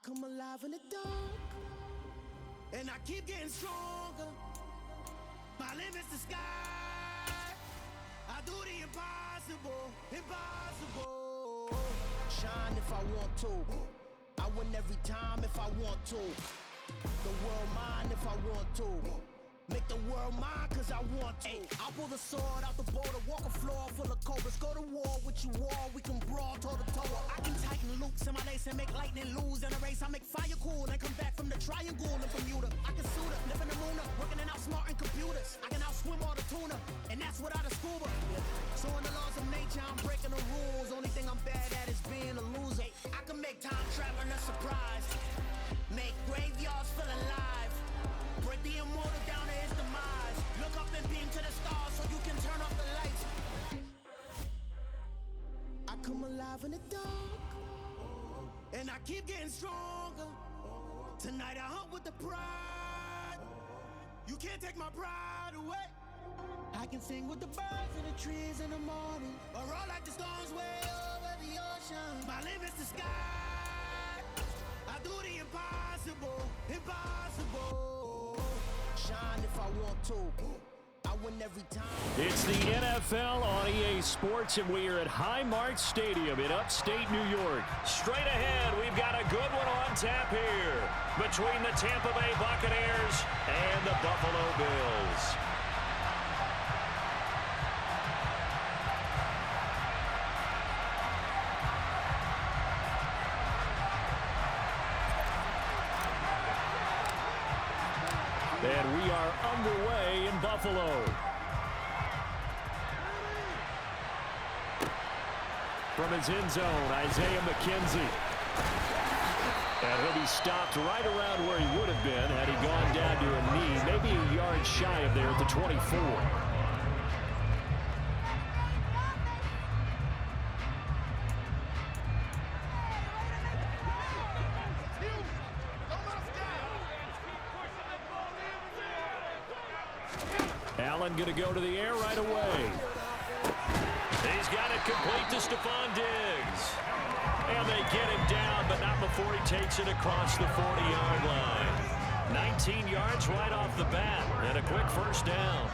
come alive in the dark, and I keep getting stronger. My limit's the sky. I do the impossible, impossible. Shine if I want to. I win every time if I want to. The world mine if I want to. Make the world mine cause I want to. I'll pull the sword out the border, walk a floor full of cobras. Go to war with you all, we can brawl toe to toe. I can tighten loops in my lace and make lightning lose in a race. I make fire cool and come back from the triangle in Bermuda. I can suit up, live in the moon up, working and outsmarting computers. I can outswim all the tuna, and that's without a scuba. So in the laws of nature, I'm breaking the rules. Only thing I'm bad at is being a loser. I can make time traveling a surprise, make graveyards feel alive, break the immortal down to his demise. Look up and beam to the stars so you can turn off the lights. I come alive in the dark, and I keep getting stronger. Tonight I hunt with the pride. You can't take my pride away. I can sing with the birds and the trees in the morning, or roll like the storms way over the ocean. My limit's the sky. I do the impossible, impossible. Shine if I want to. I win every time. It's the NFL on EA Sports, and we are at Highmark Stadium in upstate New York. Straight ahead, we've got a good one on tap here between the Tampa Bay Buccaneers and the Buffalo Bills. And we are underway in Buffalo. From his end zone, Isaiah McKenzie. And he'll be stopped right around where he would have been had he gone down to a knee, maybe a yard shy of there at the 24. Allen going to go to the air right away. He's got it complete to Stephon Diggs. And they get him down, but not before he takes it across the 40-yard line. 19 yards right off the bat, and a quick first down.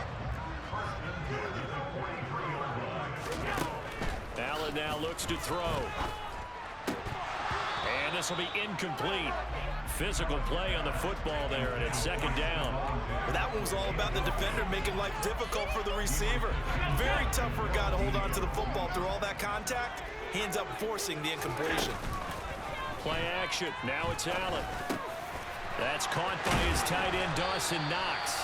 Allen now looks to throw. And this will be incomplete. Physical play on the football there, and it's second down. Well, that one was all about the defender making life difficult for the receiver. Very tough for a guy to hold on to the football through all that contact. He ends up forcing the incompletion. Play action. Now it's Allen. That's caught by his tight end, Dawson Knox.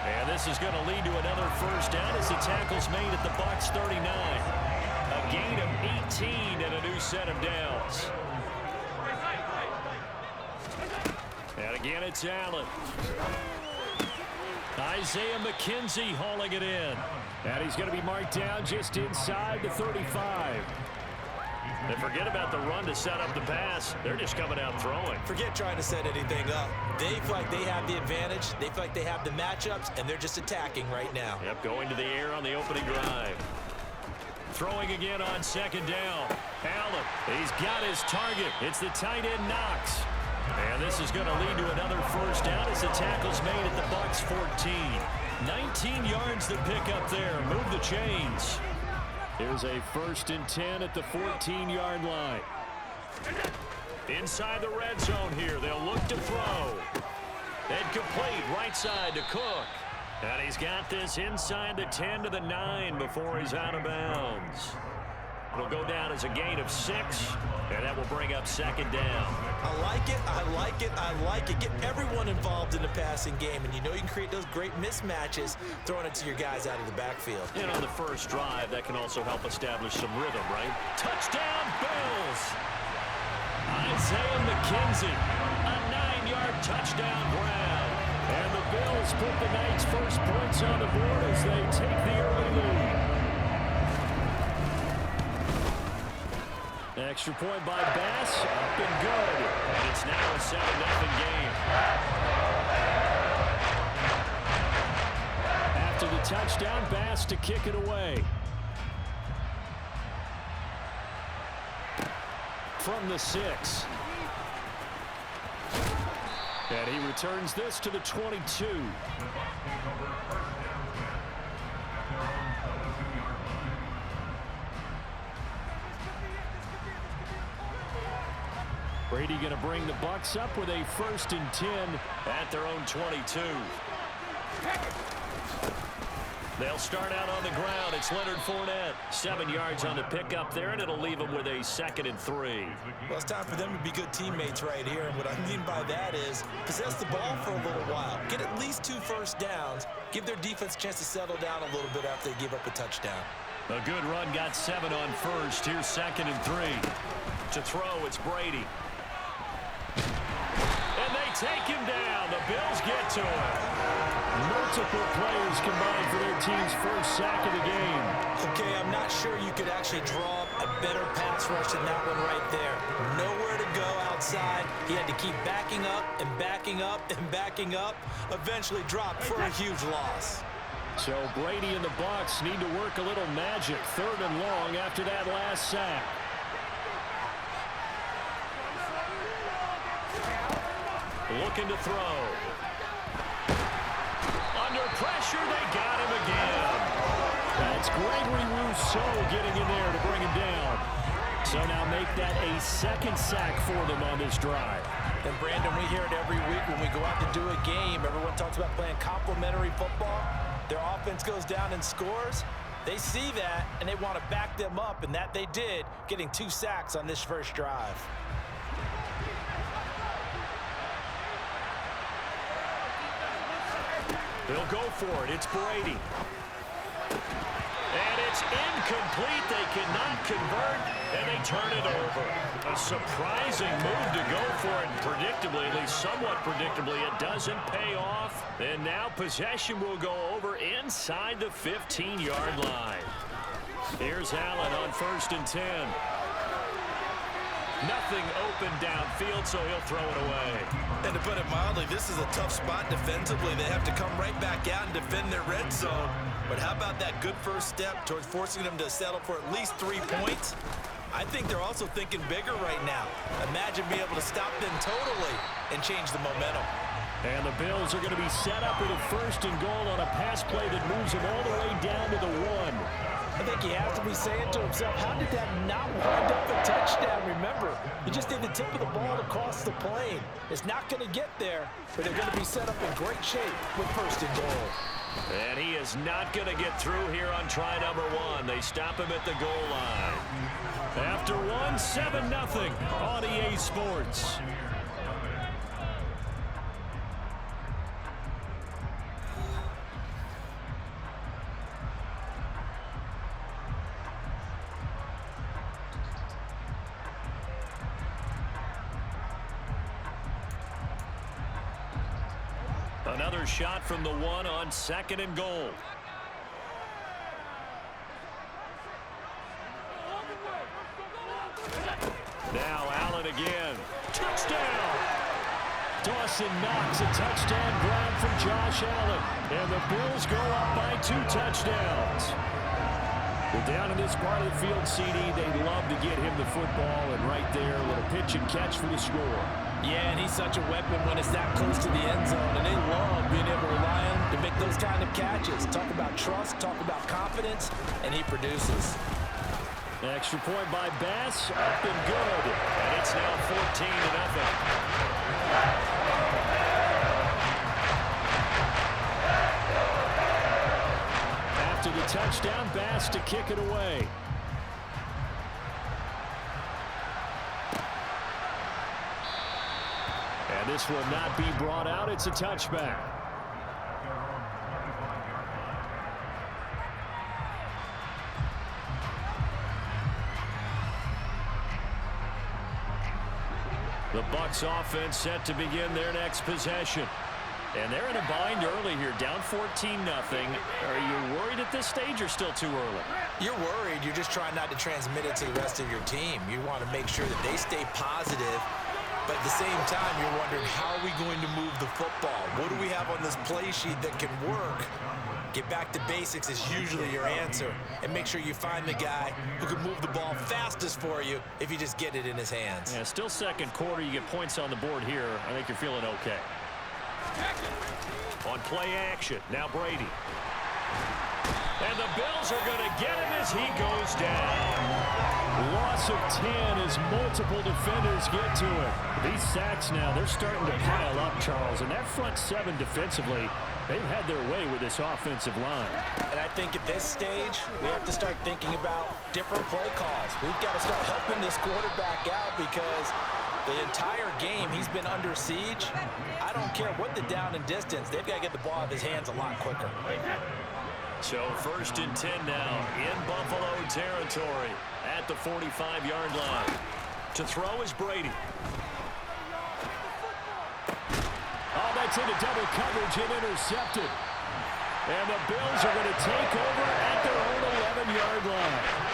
And this is going to lead to another first down as the tackle's made at the Bucs 39. A gain of 18 and a new set of downs. And again, it's Allen. Isaiah McKenzie hauling it in. And he's going to be marked down just inside the 35. And forget about the run to set up the pass. They're just coming out throwing. Forget trying to set anything up. They feel like they have the advantage. They feel like they have the matchups, and they're just attacking right now. Yep, going to the air on the opening drive. Throwing again on second down. Allen, he's got his target. It's the tight end Knox. And this is going to lead to another first down as the tackle's made at the Bucs 14. 19 yards to pick up there. Move the chains. Here's a 1st and 10 at the 14-yard line. Inside the red zone here. They'll look to throw. And complete right side to Cook. And he's got this inside the 10 to the 9 before he's out of bounds. It'll go down as a gain of 6, and that will bring up second down. I like it, I like it, I like it. Get everyone involved in the passing game, and you know you can create those great mismatches throwing it to your guys out of the backfield. And on the first drive, that can also help establish some rhythm, right? Touchdown, Bills! Isaiah McKenzie, a 9-yard touchdown grab. And the Bills put the night's first points on the board as they take the early lead. Extra point by Bass, up and good. And it's now a 7-0 game. After the touchdown, Bass to kick it away. From the 6. And he returns this to the 22. Brady going to bring the Bucs up with a 1st and 10 at their own 22. They'll start out on the ground. It's Leonard Fournette. 7 yards on the pickup there, and it'll leave them with a 2nd and 3. Well, it's time for them to be good teammates right here. And what I mean by that is possess the ball for a little while. Get at least 2 first downs. Give their defense a chance to settle down a little bit after they give up a touchdown. A good run got 7 on first. Here's 2nd and 3. To throw, it's Brady. And they take him down. The Bills get to him. Multiple players combined for their team's first sack of the game. Okay, I'm not sure you could actually draw up a better pass rush than that one right there. Nowhere to go outside. He had to keep backing up and backing up and backing up. Eventually dropped for a huge loss. So Brady and the Bucs need to work a little magic. 3rd and long after that last sack. Looking to throw. Under pressure, they got him again. That's Gregory Rousseau getting in there to bring him down. So now make that a 2nd sack for them on this drive. And Brandon, we hear it every week when we go out to do a game. Everyone talks about playing complementary football. Their offense goes down and scores. They see that, and they want to back them up, and that they did, getting 2 sacks on this first drive. They'll go for it. It's Brady. And it's incomplete. They cannot convert, and they turn it over. A surprising move to go for it. Predictably, at least somewhat predictably, it doesn't pay off. And now possession will go over inside the 15-yard line. Here's Allen on 1st and 10. Nothing open downfield, so he'll throw it away. And to put it mildly, this is a tough spot defensively. They have to come right back out and defend their red zone. But how about that good first step towards forcing them to settle for at least 3 points? I think they're also thinking bigger right now. Imagine being able to stop them totally and change the momentum. And the Bills are going to be set up with a 1st and goal on a pass play that moves them all the way down to the 1. I think he has to be saying to himself, how did that not wind up a touchdown? Remember, you just need the tip of the ball across the plane. It's not going to get there, but they're going to be set up in great shape with 1st and goal. And he is not going to get through here on try number 1. They stop him at the goal line. After 1, 7-0 on EA Sports. Another shot from the 1 on 2nd and goal. Now Allen again. Touchdown! Dawson Knox, a touchdown grab from Josh Allen. And the Bills go up by 2 touchdowns. Well, down in this part of the field, CD, they love to get him the football. And right there, a little pitch and catch for the score. Yeah, and he's such a weapon when it's that close to the end zone, and they love being able to rely on him to make those kind of catches. Talk about trust, talk about confidence, and he produces. Extra point by Bass, up and good. And it's now 14-0. After the touchdown, Bass to kick it away. And this will not be brought out. It's a touchback. The Bucs offense set to begin their next possession. And they're in a bind early here, down 14-0. Are you worried at this stage or still too early? You're worried. You're just trying not to transmit it to the rest of your team. You want to make sure that they stay positive. But at the same time, you're wondering, how are we going to move the football? What do we have on this play sheet that can work? Get back to basics is usually your answer. And make sure you find the guy who can move the ball fastest for you if you just get it in his hands. Yeah, still second quarter. You get points on the board here. I think you're feeling okay. On play action, now Brady. And the Bills are going to get him as he goes down. Loss of 10 as multiple defenders get to him. These sacks now, they're starting to pile up, Charles. And that front seven defensively, they've had their way with this offensive line. And I think at this stage, we have to start thinking about different play calls. We've got to start helping this quarterback out because the entire game he's been under siege. I don't care what the down and distance, they've got to get the ball out of his hands a lot quicker. So 1st and 10 now in Buffalo territory at the 45-yard line. To throw is Brady. Oh, that's into double coverage and intercepted. And the Bills are going to take over at their own 11-yard line.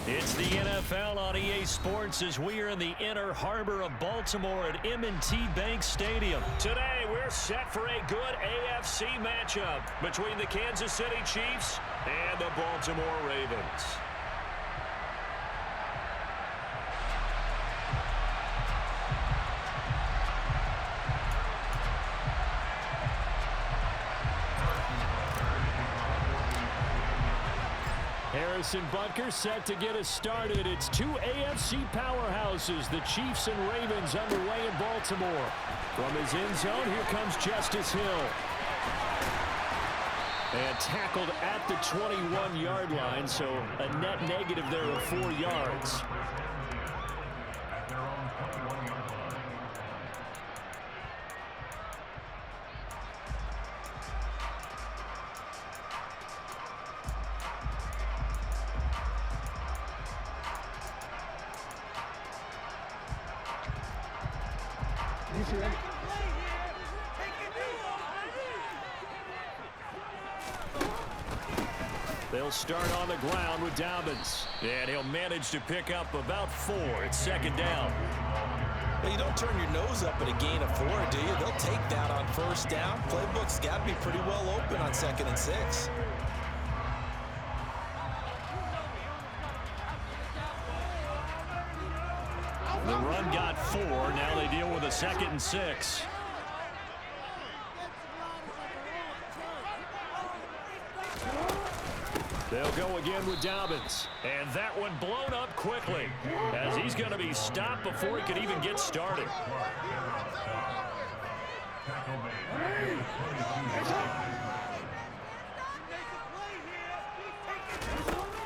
It's the NFL on EA Sports as we are in the inner harbor of Baltimore at M&T Bank Stadium. Today, we're set for a good AFC matchup between the Kansas City Chiefs and the Baltimore Ravens. Harrison Butker set to get us started. It's two AFC powerhouses, the Chiefs and Ravens, underway in Baltimore. From his end zone, here comes Justice Hill. And tackled at the 21-yard line, so a net negative there of 4 yards. They'll start on the ground with Dobbins. And he'll manage to pick up about 4. It's 2nd down. Well, you don't turn your nose up at a gain of 4, do you? They'll take that on 1st down. Playbook's got to be pretty well open on 2nd and 6. The run got 4. Now they deal with a 2nd and 6. They'll go again with Dobbins. And that one blown up quickly as he's going to be stopped before he can even get started.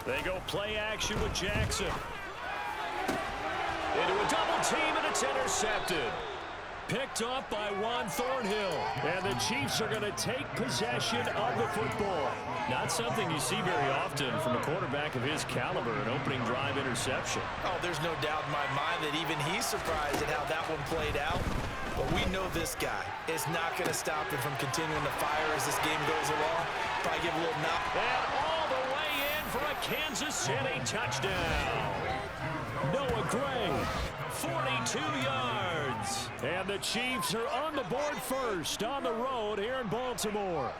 They go play action with Jackson. Into a double team, and it's intercepted. Picked off by Juan Thornhill. And the Chiefs are going to take possession of the football. Not something you see very often from a quarterback of his caliber, an opening drive interception. Oh, there's no doubt in my mind that even he's surprised at how that one played out. But we know this guy is not going to stop him from continuing to fire as this game goes along. Probably give a little knock. And all the way in for a Kansas City touchdown. Noah Gray, 42 yards. And the Chiefs are on the board first on the road here in Baltimore.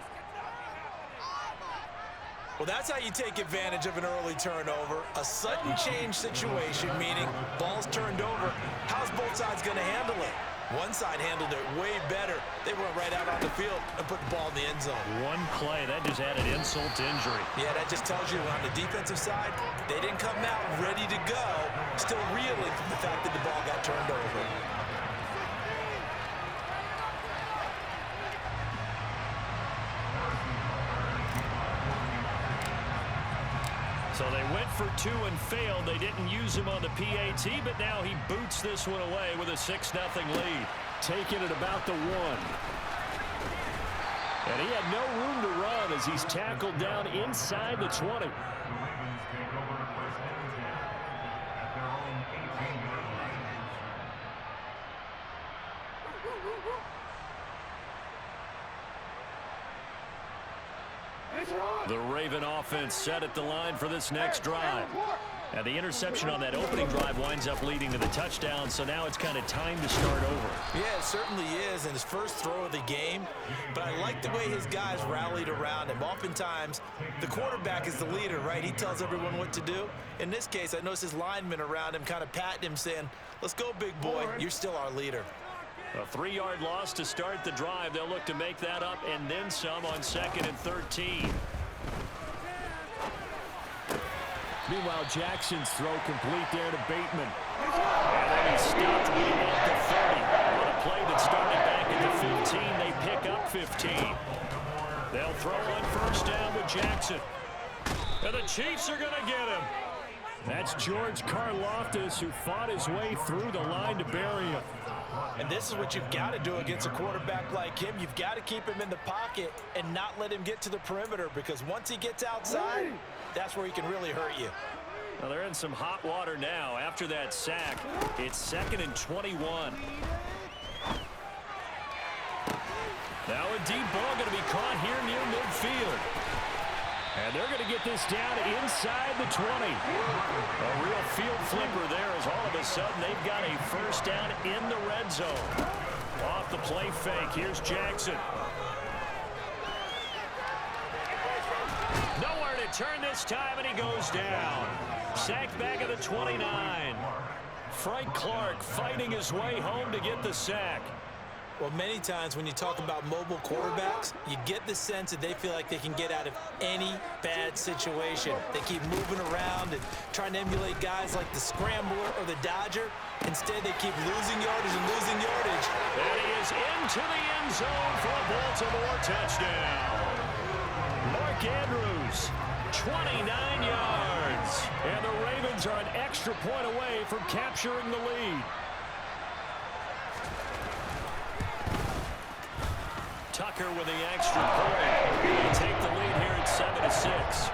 Well, that's how you take advantage of an early turnover. A sudden change situation, meaning ball's turned over. How's both sides going to handle it? One side handled it way better. They went right out on the field and put the ball in the end zone. One play, that just added insult to injury. Yeah, that just tells you on the defensive side, they didn't come out ready to go, still reeling from the fact that the ball got turned over. So they went for two and failed. They didn't use him on the PAT, but now he boots this one away with a 6-0 lead. Taking it about the 1. And he had no room to run as he's tackled down inside the 20. The Raven offense set at the line for this next drive. And the interception on that opening drive winds up leading to the touchdown, so now it's kind of time to start over. Yeah, it certainly is in his first throw of the game, but I like the way his guys rallied around him. Oftentimes, the quarterback is the leader, right? He tells everyone what to do. In this case, I noticed his linemen around him kind of patting him, saying, let's go, big boy. You're still our leader. A 3-yard loss to start the drive. They'll look to make that up and then some on 2nd and 13. Meanwhile, Jackson's throw complete there to Bateman. And then he stopped at the 30. On a play that started back at the 15, they pick up 15. They'll throw on first down with Jackson. And the Chiefs are going to get him. That's George Karlaftis, who fought his way through the line to bury him. And this is what you've got to do against a quarterback like him. You've got to keep him in the pocket and not let him get to the perimeter, because once he gets outside, that's where he can really hurt you. Well, they're in some hot water now. After that sack, it's 2nd and 21. Now a deep ball going to be caught here near midfield. And they're going to get this down inside the 20. A real field flipper there, as all of a sudden they've got a first down in the red zone. Off the play fake, here's Jackson. Nowhere to turn this time, and he goes down. Sacked back at the 29. Frank Clark fighting his way home to get the sack. Well, many times when you talk about mobile quarterbacks, you get the sense that they feel like they can get out of any bad situation. They keep moving around and trying to emulate guys like the Scrambler or the Dodger. Instead, they keep losing yardage and losing yardage. And he is into the end zone for a Baltimore touchdown. Mark Andrews, 29 yards. And the Ravens are an extra point away from capturing the lead. Tucker with the extra point. They take the lead here at 7-6.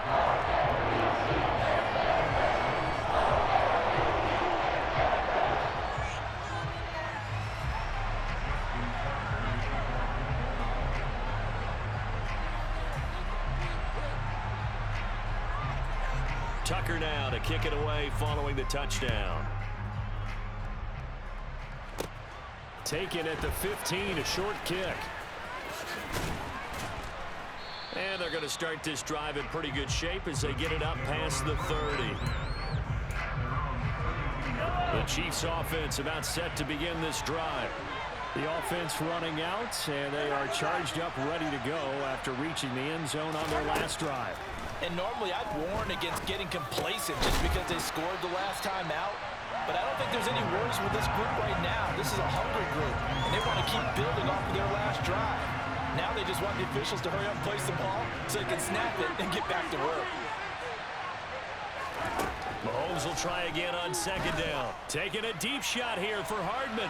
Tucker now to kick it away following the touchdown. Taken at the 15, a short kick. And they're going to start this drive in pretty good shape as they get it up past the 30. The Chiefs offense about set to begin this drive. The offense running out, and they are charged up, ready to go after reaching the end zone on their last drive. And normally I'd warn against getting complacent just because they scored the last time out. But I don't think there's any worries with this group right now. This is a hungry group, and they want to keep building off of their last drive. Now they just want the officials to hurry up and place the ball so they can snap it and get back to work. Mahomes will try again on second down. Taking a deep shot here for Hardman.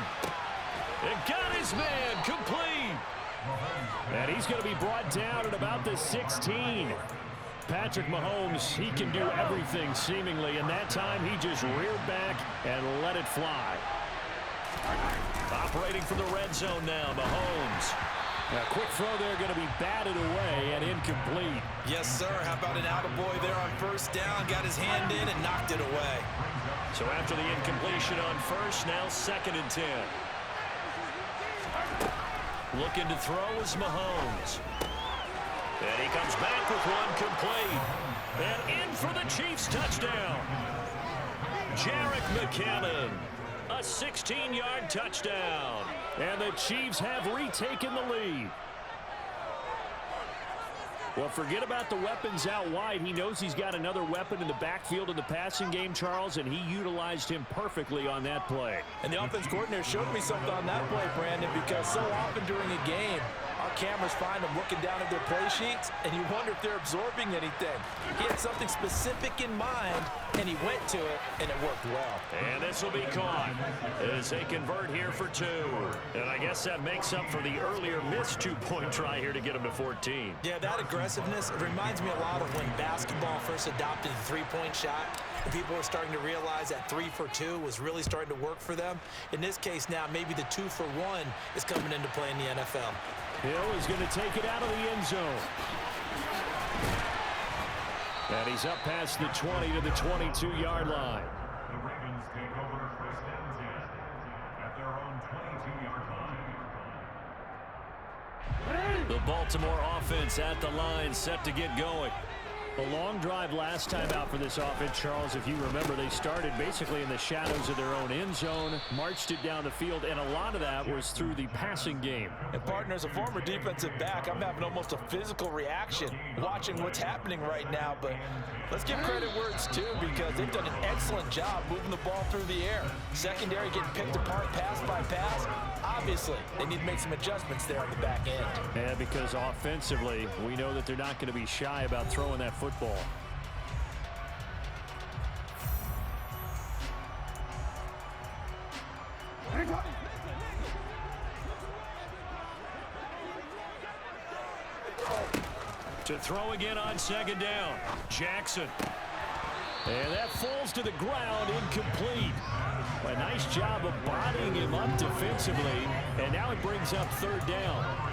And got his man complete. And he's going to be brought down at about the 16. Patrick Mahomes, he can do everything seemingly, and that time he just reared back and let it fly. Operating from the red zone now, Mahomes. A quick throw there going to be batted away and incomplete. Yes, sir. How about an attaboy there on first down? Got his hand in and knocked it away. So after the incompletion on first, now 2nd and 10. Looking to throw is Mahomes. And he comes back with one complete. And in for the Chiefs touchdown. Jerick McKinnon. A 16-yard touchdown. And the Chiefs have retaken the lead. Well, forget about the weapons out wide. He knows he's got another weapon in the backfield in the passing game, Charles, and he utilized him perfectly on that play. And the offense coordinator showed me something on that play, Brandon, because so often during a game, our cameras find them looking down at their play sheets, and you wonder if they're absorbing anything. He had something specific in mind, and he went to it, and it worked well. And this will be caught as they convert here for 2. And I guess that makes up for the earlier missed 2-point try here to get him to 14. Yeah, that aggressiveness, it reminds me a lot of when basketball first adopted the three-point shot, and people were starting to realize that 3 for 2 was really starting to work for them. In this case now, maybe the 2 for 1 is coming into play in the NFL. Hill is going to take it out of the end zone. And he's up past the 20 to the 22-yard line. The Ravens take over 1st and 10 at their own 22-yard line. The Baltimore offense at the line, set to get going. A long drive last time out for this offense, Charles. If you remember, they started basically in the shadows of their own end zone, marched it down the field, and a lot of that was through the passing game. And partner, as a former defensive back, I'm having almost a physical reaction watching what's happening right now. But let's give credit where it's due, because they've done an excellent job moving the ball through the air. Secondary getting picked apart pass by pass. Obviously, they need to make some adjustments there on the back end. Yeah, because offensively, we know that they're not going to be shy about throwing that football. To throw again on 2nd down. Jackson. And that falls to the ground, incomplete. A nice job of bodying him up defensively, and now it brings up 3rd down.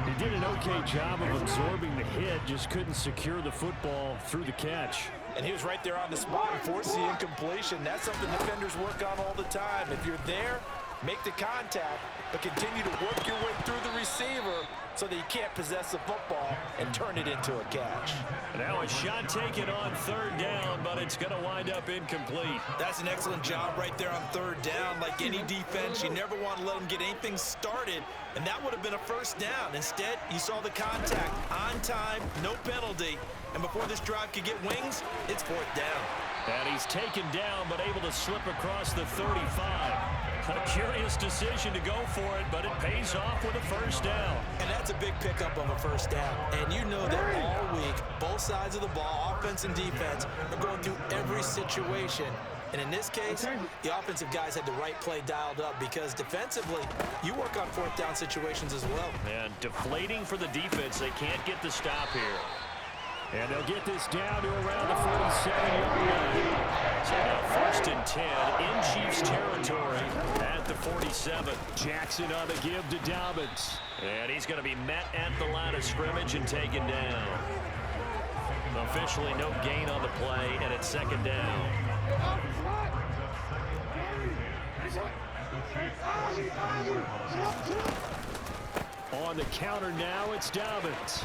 He did an okay job of absorbing the hit, just couldn't secure the football through the catch. And he was right there on the spot and forced the incompletion. That's something defenders work on all the time. If you're there, make the contact, but continue to work your way through the receiver so that you can't possess the football and turn it into a catch. Now a shot taken on 3rd down, but it's going to wind up incomplete. That's an excellent job right there on 3rd down. Like any defense, you never want to let them get anything started, and that would have been a 1st down. Instead, you saw the contact on time, no penalty, and before this drive could get wings, it's 4th down. And he's taken down, but able to slip across the 35. A curious decision to go for it, but it pays off with a 1st down. And that's a big pickup of a 1st down. And you know that all week, both sides of the ball, offense and defense, are going through every situation. And in this case, the offensive guys had the right play dialed up, because defensively, you work on 4th down situations as well. And deflating for the defense. They can't get the stop here. And they'll get this down to around the 47-yard line. So now 1st and 10 in Chiefs territory at the 47. Jackson on the give to Dobbins. And he's going to be met at the line of scrimmage and taken down. Officially no gain on the play, and it's 2nd down. On the counter now, it's Dobbins.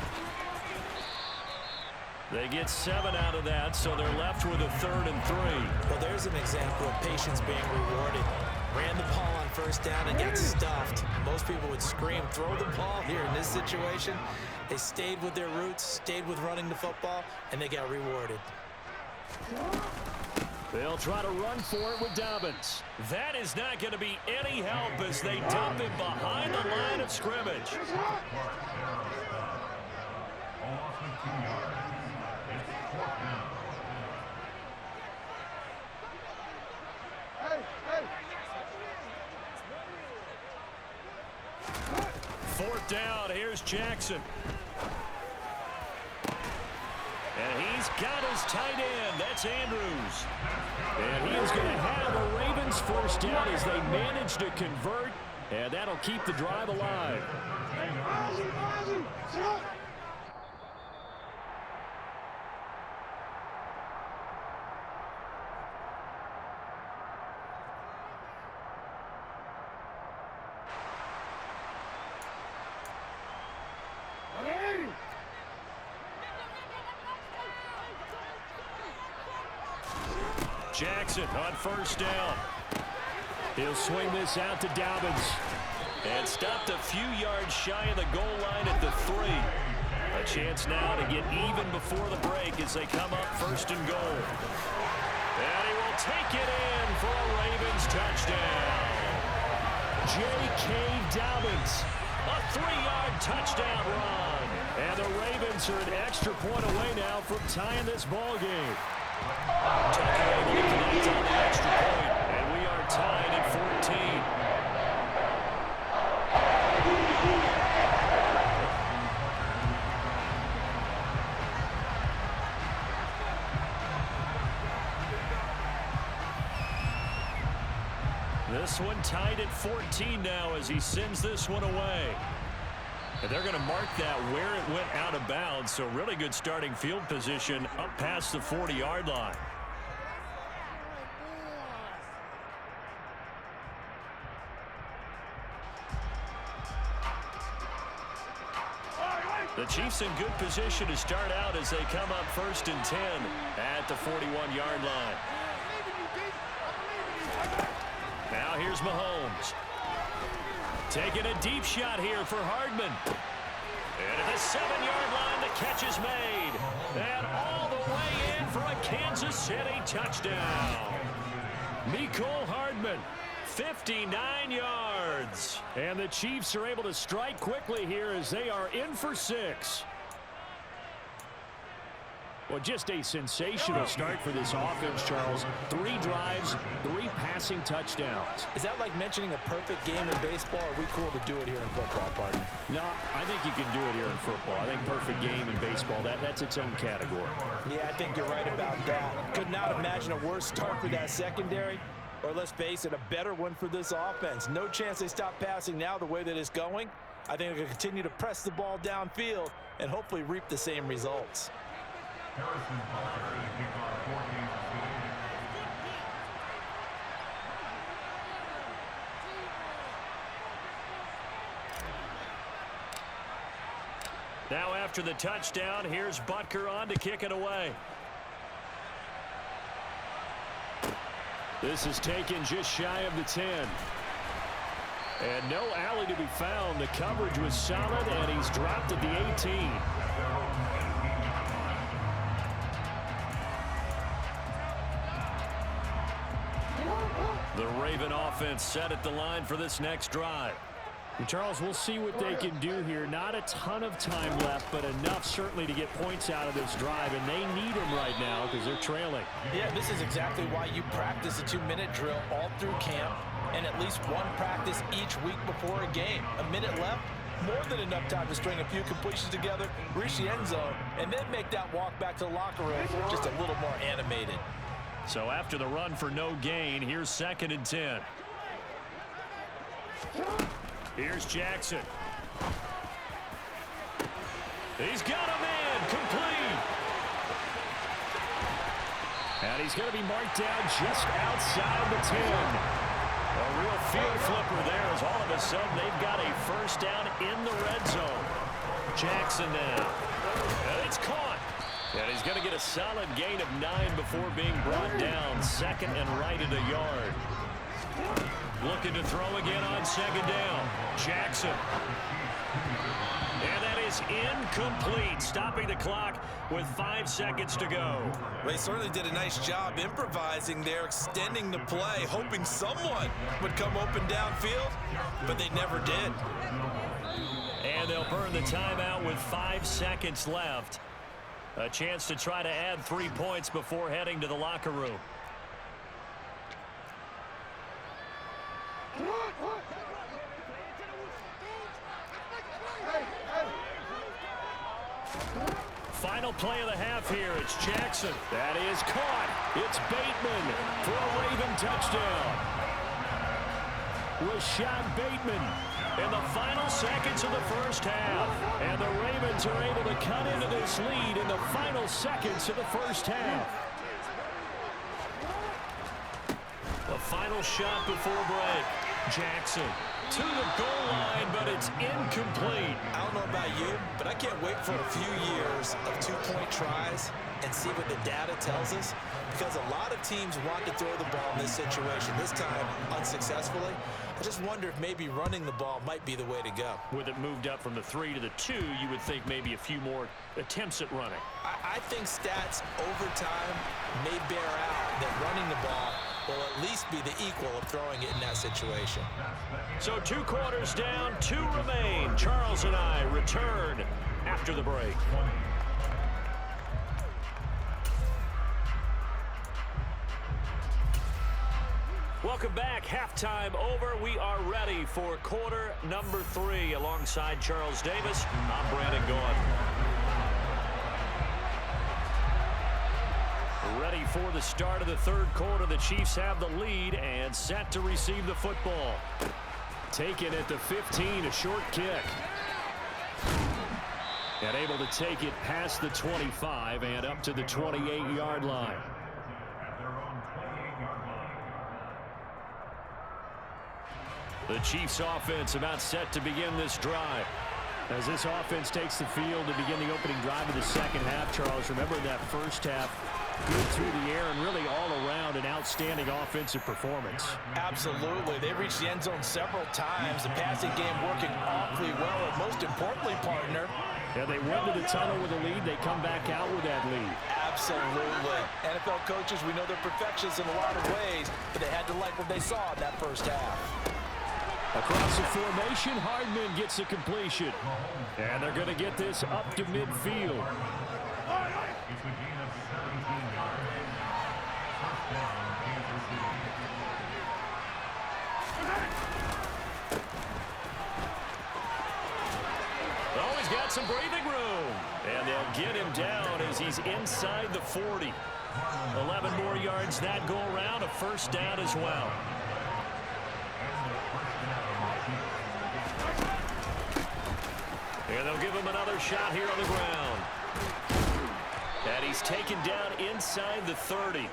They get 7 out of that, so they're left with a 3rd and 3. Well, there's an example of patience being rewarded. Ran the ball on 1st down and got stuffed. Most people would scream, throw the ball. Here in this situation, they stayed with their roots, stayed with running the football, and they got rewarded. They'll try to run for it with Dobbins. That is not going to be any help as they dump him behind the line of scrimmage. Fourth down, here's Jackson. And he He's got his tight end. That's Andrews. And he is going to have a Ravens first down as they manage to convert, and that'll keep the drive alive. Jackson on first down. He'll swing this out to Dobbins. And stopped a few yards shy of the goal line at the 3. A chance now to get even before the break as they come up first and goal. And he will take it in for a Ravens touchdown. J.K. Dobbins, a 3-yard touchdown run. And the Ravens are an extra point away now from tying this ball game. Tucker able to connect on the extra point, and we are tied at 14. This one tied at 14 now as he sends this one away. And they're going to mark that where it went out of bounds, so really good starting field position up past the 40-yard line. The Chiefs in good position to start out as they come up first and 10 at the 41-yard line. Now here's Mahomes. Taking a deep shot here for Hardman. And at the 7-yard line, the catch is made. And all the way in for a Kansas City touchdown. Mecole Hardman, 59 yards. And the Chiefs are able to strike quickly here as they are in for 6. Well, just a sensational start for this offense, Charles. 3 drives, 3 passing touchdowns. Is that like mentioning a perfect game in baseball, or are we cool to do it here in football, partner? No, I think you can do it here in football. I think perfect game in baseball, that's its own category. Yeah, I think you're right about that. Could not imagine a worse start for that secondary, or let's face it, a better one for this offense. No chance they stop passing now the way that it's going. I think they're going to continue to press the ball downfield and hopefully reap the same results. Now after the touchdown, here's Butker on to kick it away. This is taken just shy of the 10. And no alley to be found. The coverage was solid, and he's dropped at the 18. The Raven offense set at the line for this next drive. And Charles, we'll see what they can do here. Not a ton of time left, but enough certainly to get points out of this drive, and they need them right now because they're trailing. Yeah, this is exactly why you practice a 2-minute drill all through camp and at least one practice each week before a game. A minute left, more than enough time to string a few completions together, reach the end zone, and then make that walk back to the locker room just a little more animated. So after the run for no gain, here's 2nd and 10. Here's Jackson. He's got a man complete. And he's going to be marked down just outside the 10. A real field flipper there as all of a sudden they've got a first down in the red zone. Jackson now. And it's caught. And he's going to get a solid gain of 9 before being brought down. 2nd and right at a yard. Looking to throw again on 2nd down. Jackson. And that is incomplete, stopping the clock with 5 seconds to go. They certainly did a nice job improvising there, extending the play, hoping someone would come open downfield, but they never did. And they'll burn the timeout with 5 seconds left. A chance to try to add 3 points before heading to the locker room. Final play of the half here. here. It's Jackson. That is caught. It's Bateman for a Raven touchdown. Rashad Bateman in the final seconds of the first half. And the Ravens are able to cut into this lead in the final seconds of the first half. The final shot before break. Jackson to the goal line, but it's incomplete. I don't know about you, but I can't wait for a few years of two-point tries and see what the data tells us, because a lot of teams want to throw the ball in this situation, this time unsuccessfully. I just wonder if maybe running the ball might be the way to go. With it moved up from the 3 to the 2, you would think maybe a few more attempts at running. I think stats over time may bear out that running the ball will at least be the equal of throwing it in that situation. So 2 quarters down, 2 remain. Charles and I return after the break. Welcome back. Halftime over. We are ready for quarter number 3. Alongside Charles Davis, I'm Brandon Gaudin. Ready for the start of the third quarter. The Chiefs have the lead and set to receive the football. Taken at the 15, a short kick. And able to take it past the 25 and up to the 28-yard line. The Chiefs offense about set to begin this drive. As this offense takes the field to begin the opening drive of the second half, Charles, remember that first half, good through the air and really all around an outstanding offensive performance. Absolutely. They reached the end zone several times. The passing game working awfully well, and most importantly, partner. Yeah, they went to the tunnel with a lead. They come back out with that lead. Absolutely. NFL coaches, we know they're perfectionists in a lot of ways, but they had to like what they saw in that first half. Across the formation, Hardman gets a completion. And they're going to get this up to midfield. Oh, he's got some breathing room. And they'll get him down as he's inside the 40. 11 more yards that go around, a first down as well. And they'll give him another shot here on the ground. And he's taken down inside the 30.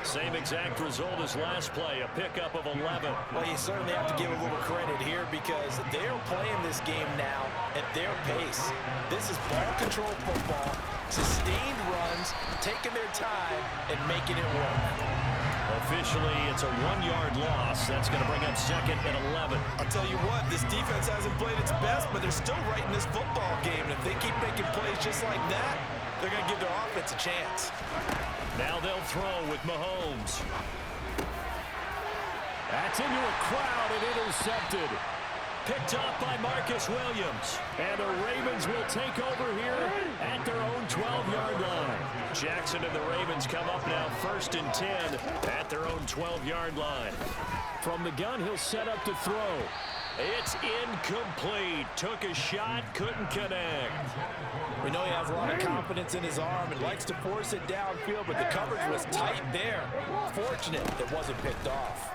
Same exact result as last play, a pickup of 11. Well, you certainly have to give a little credit here because they're playing this game now at their pace. This is ball control football, sustained runs, taking their time, and making it work. Officially, it's a 1-yard loss. That's going to bring up second and 11. I'll tell you what, this defense hasn't played its best, but they're still right in this football game. And if they keep making plays just like that, they're going to give their offense a chance. Now they'll throw with Mahomes. That's into a crowd and intercepted. Picked off by Marcus Williams. And the Ravens will take over here at their own 12-yard line. Jackson and the Ravens come up now 1st and 10 at their own 12-yard line. From the gun, he'll set up to throw. It's incomplete. Took a shot, couldn't connect. We know he has a lot of confidence in his arm and likes to force it downfield, but the coverage was tight there. Fortunate that wasn't picked off.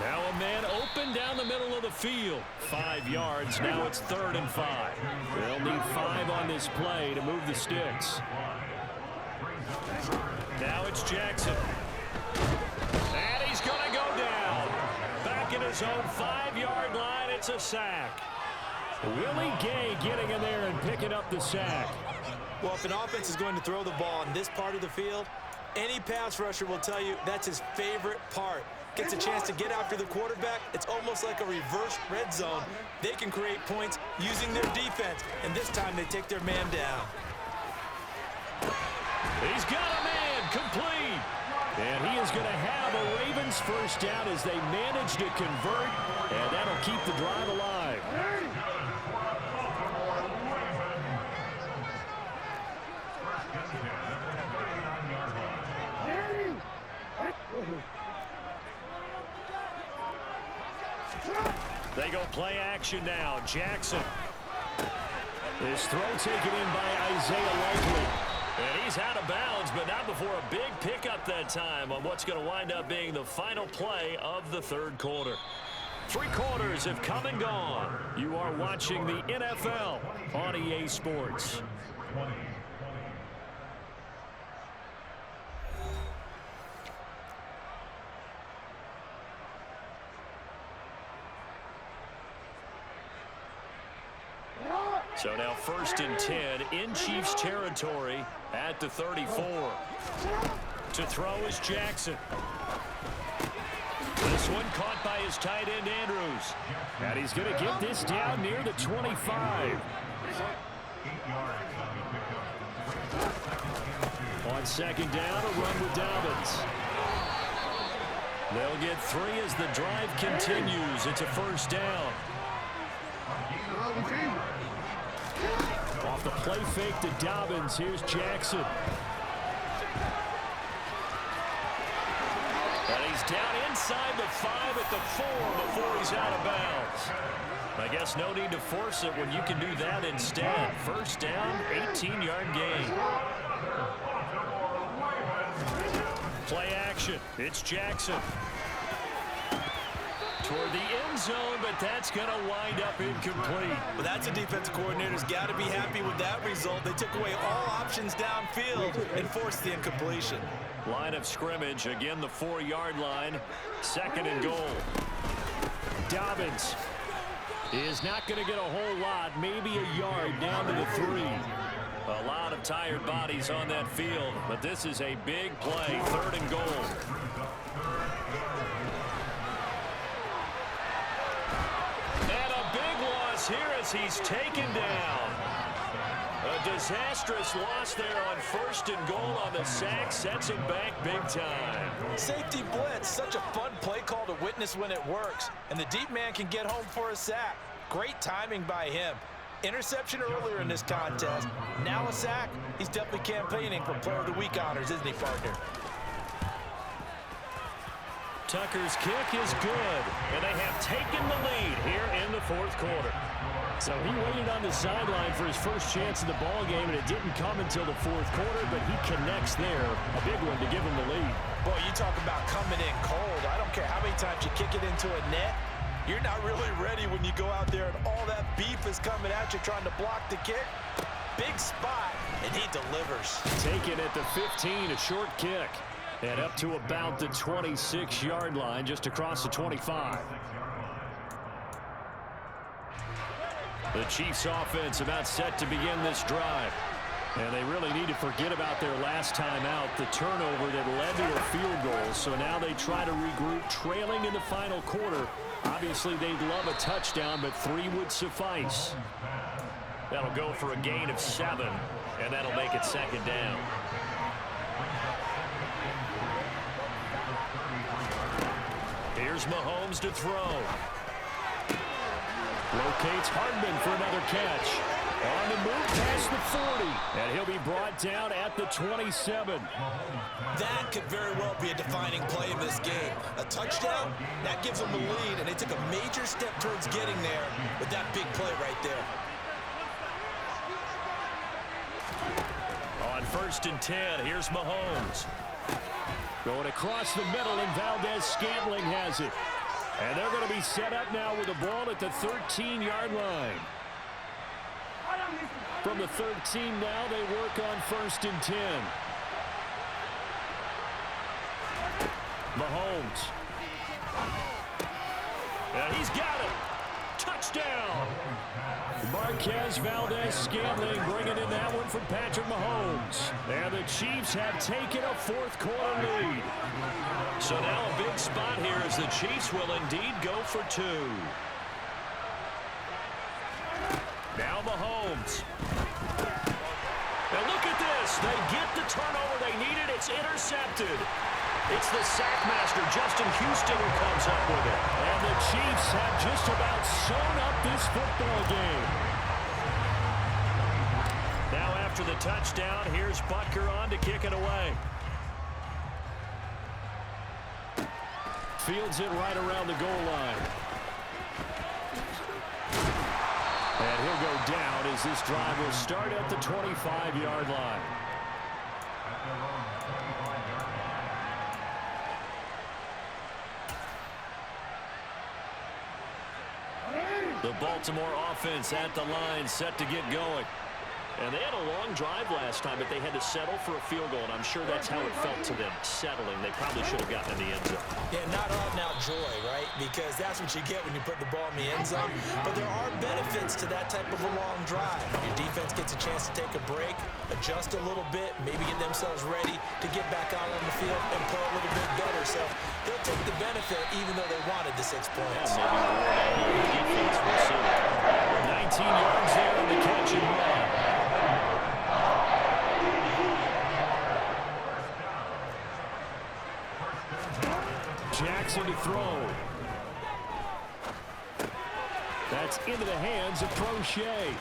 Now a man open down the middle of the field. 5 yards. Now it's 3rd and 5. They'll need 5 on this play to move the sticks. Now it's Jackson. And he's going to go down. Back in his own 5-yard line. It's a sack. Willie Gay getting in there and picking up the sack. Well, if an offense is going to throw the ball in this part of the field, any pass rusher will tell you that's his favorite part. Gets a chance to get after the quarterback. It's almost like a reverse red zone. They can create points using their defense, and this time they take their man down. He's got a man complete. And he is going to have a Ravens first down as they manage to convert, and that'll keep the drive alive. They go play action now. Jackson. This throw taken in by Isaiah Likely. And he's out of bounds, but not before a big pickup that time on what's going to wind up being the final play of the third quarter. 3 quarters have come and gone. You are watching the NFL on EA Sports. So now 1st and 10 in Chiefs territory at the 34. To throw is Jackson. This one caught by his tight end, Andrews. And he's going to get this down near the 25. On 2nd down, a run with Dobbins. They'll get 3 as the drive continues. It's a 1st down. Off the play fake to Dobbins, here's Jackson. And he's down inside the 5 at the 4 before he's out of bounds. I guess no need to force it when you can do that instead. 1st down, 18-yard gain. Play action. It's Jackson. Toward the end zone, but that's going to wind up incomplete. But that's a defensive coordinator's got to be happy with that result. They took away all options downfield and forced the incompletion. Line of scrimmage, again the 4-yard line. 2nd and goal. Dobbins is not going to get a whole lot, maybe a yard down to the 3. A lot of tired bodies on that field, but this is a big play, 3rd and goal. Here as he's taken down. A disastrous loss there on 1st and goal on the sack. Sets him back big time. Safety blitz, such a fun play call to witness when it works. And the deep man can get home for a sack. Great timing by him. Interception earlier in this contest. Now a sack. He's definitely campaigning for Player of the Week honors, isn't he, partner? Tucker's kick is good, and they have taken the lead here in the 4th quarter. So he waited on the sideline for his first chance in the ball game, and it didn't come until the 4th quarter, but he connects there. A big one to give him the lead. Boy, you talk about coming in cold. I don't care how many times you kick it into a net. You're not really ready when you go out there and all that beef is coming at you trying to block the kick. Big spot, and he delivers. Taken at the 15, a short kick. And up to about the 26-yard line, just across the 25. The Chiefs offense about set to begin this drive. And they really need to forget about their last time out, the turnover that led to a field goal. So now they try to regroup, trailing in the final quarter. Obviously, they'd love a touchdown, but 3 would suffice. That'll go for a gain of 7, and that'll make it 2nd down. Here's Mahomes to throw. Locates Hardman for another catch. On the move past the 40. And he'll be brought down at the 27. That could very well be a defining play in this game. A touchdown, that gives them the lead, and they took a major step towards getting there with that big play right there. On 1st and 10, here's Mahomes. Going across the middle, and Valdez-Scantling has it. And they're going to be set up now with the ball at the 13-yard line. From the 13 now, they work on 1st and 10. Mahomes. And he's got it. Touchdown. Marquez Valdez-Scantling bringing in that one from Patrick Mahomes. And the Chiefs have taken a 4th quarter lead. So now a big spot here as the Chiefs will indeed go for 2. Now Mahomes. Now look at this. They get the turnover they needed. It's intercepted. It's the sackmaster, Justin Houston, who comes up with it. And the Chiefs have just about sewn up this football game. Now after the touchdown, here's Butker on to kick it away. Fields it right around the goal line. And he'll go down as this drive will start at the 25-yard line. The Baltimore offense at the line, set to get going. And they had a long drive last time, but they had to settle for a field goal, and I'm sure that's how it felt to them, settling. They probably should have gotten in the end zone. Yeah, not out-and-out joy, right? Because that's what you get when you put the ball in the end zone. But there are benefits to that type of a long drive. Your defense gets a chance to take a break, adjust a little bit, maybe get themselves ready to get back out on the field and play a little bit better. So they'll take the benefit even though they wanted the 6 points. Yeah, maybe the defense will see. 19 yards there on the catch and run. Jackson to throw. That's into the hands of Prochet.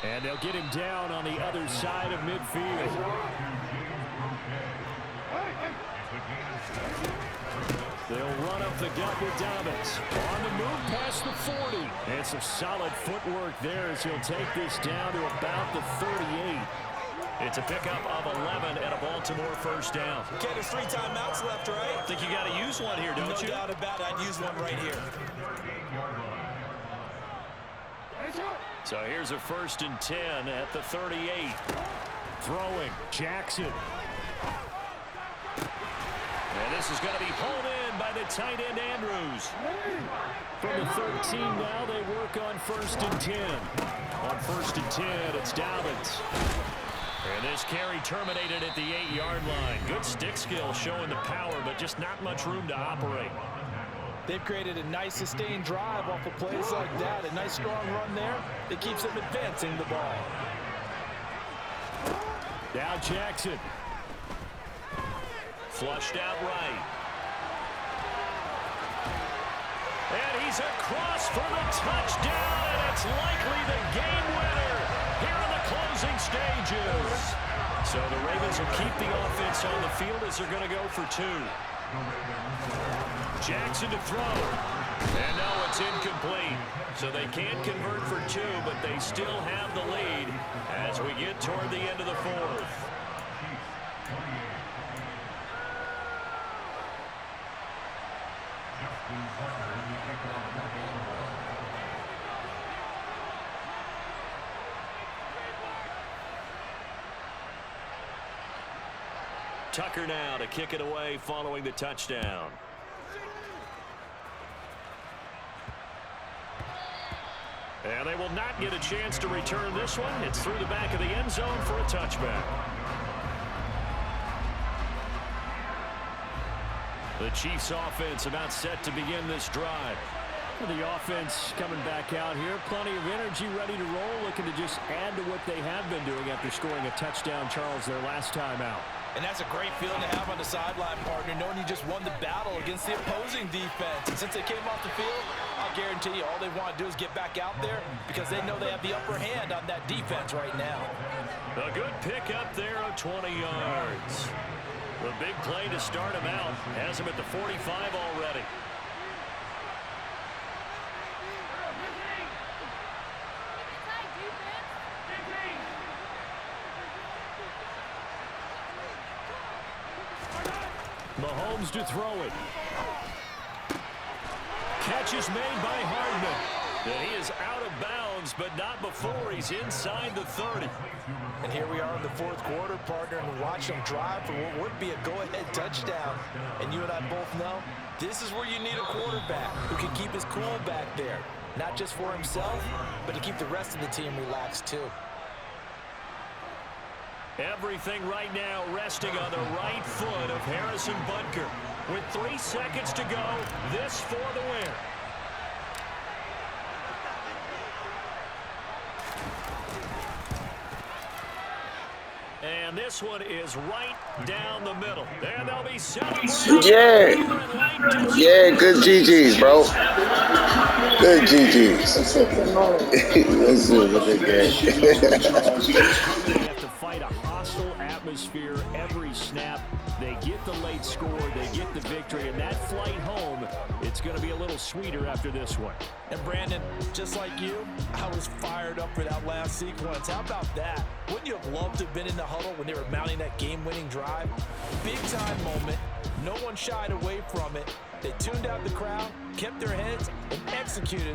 And they'll get him down on the other side of midfield. They'll run up the gut with Dobbins. On the move past the 40. And some solid footwork there as he'll take this down to about the 38. It's a pickup of 11 and a Baltimore first down. Okay, there's 3 timeouts left, right? I think you got to use one here, don't you? No doubt about it. I'd use one right here. So here's a 1st and 10 at the 38. Throwing, Jackson. And this is going to be pulled in by the tight end, Andrews. From the 13 now, they work on 1st and 10. On 1st and 10, it's Dobbins. And this carry terminated at the 8-yard line. Good stick skill showing the power, but just not much room to operate. They've created a nice sustained drive off of plays like that. A nice strong run there that keeps them advancing the ball. Now Jackson. Flushed out right. And he's across for the touchdown, and it's likely the game winner here in the closing stages. So the Ravens will keep the offense on the field as they're going to go for 2. Jackson to throw. And no, it's incomplete. So they can't convert for 2, but they still have the lead as we get toward the end of the 4th. Tucker now to kick it away following the touchdown. And they will not get a chance to return this one. It's through the back of the end zone for a touchback. The Chiefs offense about set to begin this drive. The offense coming back out here. Plenty of energy, ready to roll, looking to just add to what they have been doing after scoring a touchdown, Charles, their last time out. And that's a great feeling to have on the sideline, partner, knowing you just won the battle against the opposing defense. And since they came off the field, I'll guarantee you all they want to do is get back out there because they know they have the upper hand on that defense right now. A good pickup there of 20 yards. The big play to start him out has him at the 45 already. Mahomes to throw it. Catch is made by Hardman. And he is out of bounds, but not before he's inside the 30. And here we are in the 4th quarter, partner, and watch him drive for what would be a go-ahead touchdown. And you and I both know this is where you need a quarterback who can keep his cool back there. Not just for himself, but to keep the rest of the team relaxed too. Everything right now resting on the right foot of Harrison Butker. With 3 seconds to go, this for the win. And this one is right down the middle. And they'll be celebrating. Yeah, good GGs, bro. Good GGs. Let's do it. They have to fight a hostile atmosphere. atmosphere every snap. They get the late score, they get the victory, and that flight home, it's going to be a little sweeter after this one. And Brandon, just like you, I was fired up for that last sequence. How about that? Wouldn't you have loved to have been in the huddle when they were mounting that game-winning drive? Big-time moment. No one shied away from it. They tuned out the crowd, kept their heads, and executed